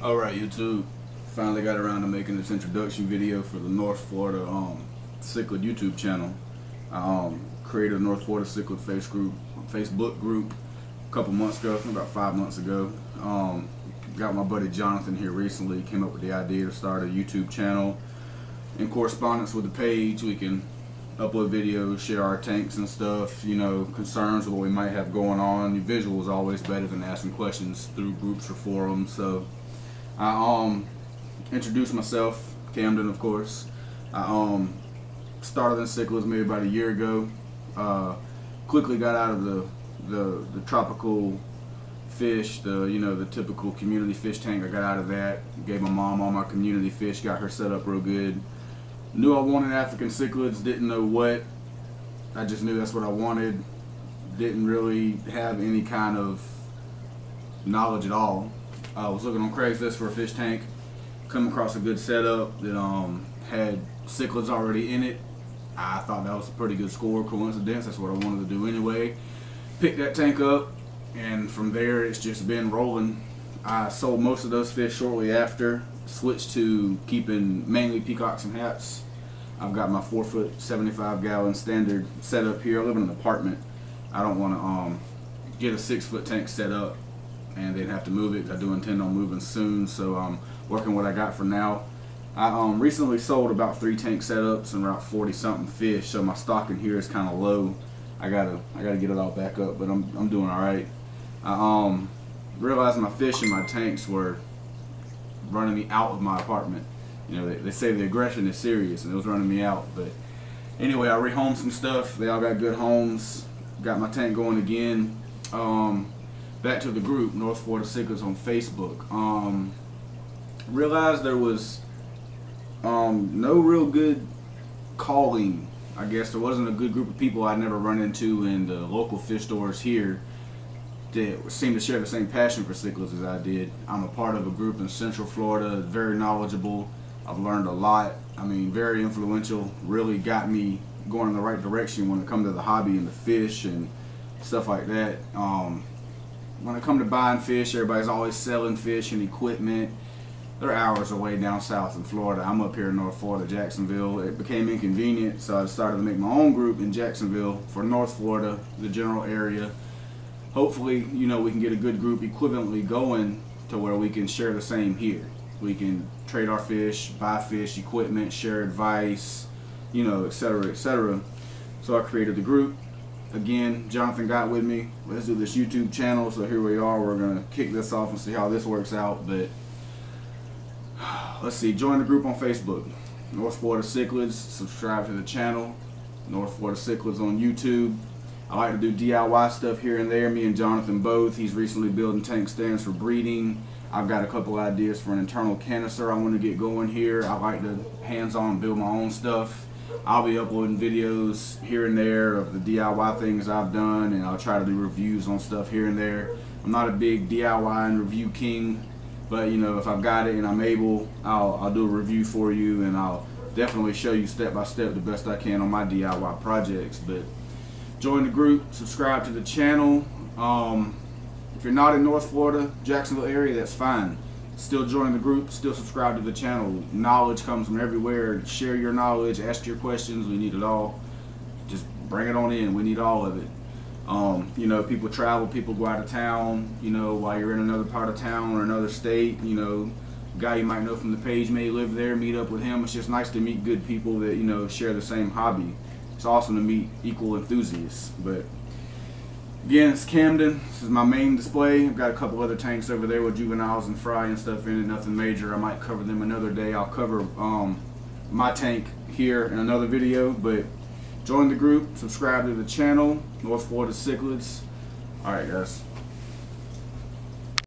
Alright, YouTube. Finally got around to making this introduction video for the North Florida Cichlid YouTube channel. I created a North Florida Cichlid Facebook group a couple months ago, about 5 months ago. Got my buddy Jonathan here recently, came up with the idea to start a YouTube channel. In correspondence with the page, we can upload videos, share our tanks and stuff, you know, concerns of what we might have going on. The visual is always better than asking questions through groups or forums. So I introduced myself, Kamdon, of course. I started in cichlids maybe about a year ago. Quickly got out of the tropical fish, the typical community fish tank. I got out of that. Gave my mom all my community fish. Got her set up real good. Knew I wanted African cichlids. Didn't know what. I just knew that's what I wanted. Didn't really have any kind of knowledge at all. I was looking on Craigslist for a fish tank. Come across a good setup that had cichlids already in it. I thought that was a pretty good score. Coincidence. That's what I wanted to do anyway. Picked that tank up, and from there it's just been rolling. I sold most of those fish shortly after. Switched to keeping mainly peacocks and hats. I've got my 4-foot 75-gallon standard set up here. I live in an apartment. I don't want to get a 6-foot tank set up and then have to move it. I do intend on moving soon, so I'm working what I got for now. I recently sold about 3 tank setups and about 40-something fish, so my stock in here is kind of low. I gotta get it all back up, but I'm doing all right. I realized my fish in my tanks were running me out of my apartment. You know, they say the aggression is serious, and it was running me out. But anyway, I rehomed some stuff. They all got good homes. Got my tank going again. Back to the group, North Florida Cichlids on Facebook. Realized there was no real good calling. I guess there wasn't a good group of people I'd never run into in the local fish stores here that seem to share the same passion for cichlids as I did. I'm a part of a group in Central Florida, very knowledgeable. I've learned a lot. I mean, very influential. Really got me going in the right direction when it comes to the hobby and the fish and stuff like that. When it comes to buying fish, everybody's always selling fish and equipment. They're hours away down south in Florida. I'm up here in North Florida, Jacksonville. It became inconvenient, so I started to make my own group in Jacksonville for North Florida, the general area. Hopefully, you know, we can get a good group equivalently going to where we can share the same here. We can trade our fish, buy fish, equipment, share advice, you know, etc., etc. So I created the group. Again, Jonathan got with me. Let's do this YouTube channel. So here we are. We're gonna kick this off and see how this works out. But let's see. Join the group on Facebook, North Florida Cichlids. Subscribe to the channel, North Florida Cichlids on YouTube. I like to do DIY stuff here and there. Me and Jonathan both. He's recently building tank stands for breeding. I've got a couple ideas for an internal canister I want to get going here. I like to hands-on build my own stuff. I'll be uploading videos here and there of the DIY things I've done, and I'll try to do reviews on stuff here and there. I'm not a big DIY and review king, but you know, if I've got it and I'm able, I'll do a review for you, and I'll definitely show you step by step the best I can on my DIY projects. But join the group, subscribe to the channel. If you're not in North Florida, Jacksonville area, that's fine. Still join the group, still subscribe to the channel. Knowledge comes from everywhere. Share your knowledge, ask your questions. We need it all. Just bring it on in. We need all of it. You know, people travel, people go out of town, you know, while you're in another part of town or another state. You know, a guy you might know from the page may live there, meet up with him. It's just nice to meet good people that, you know, share the same hobby. It's awesome to meet equal enthusiasts. But again, it's Kamdon. This is my main display. I've got a couple other tanks over there with juveniles and fry and stuff in it. Nothing major. I might cover them another day. I'll cover my tank here in another video. But join the group, subscribe to the channel, North Florida Cichlids. Alright guys.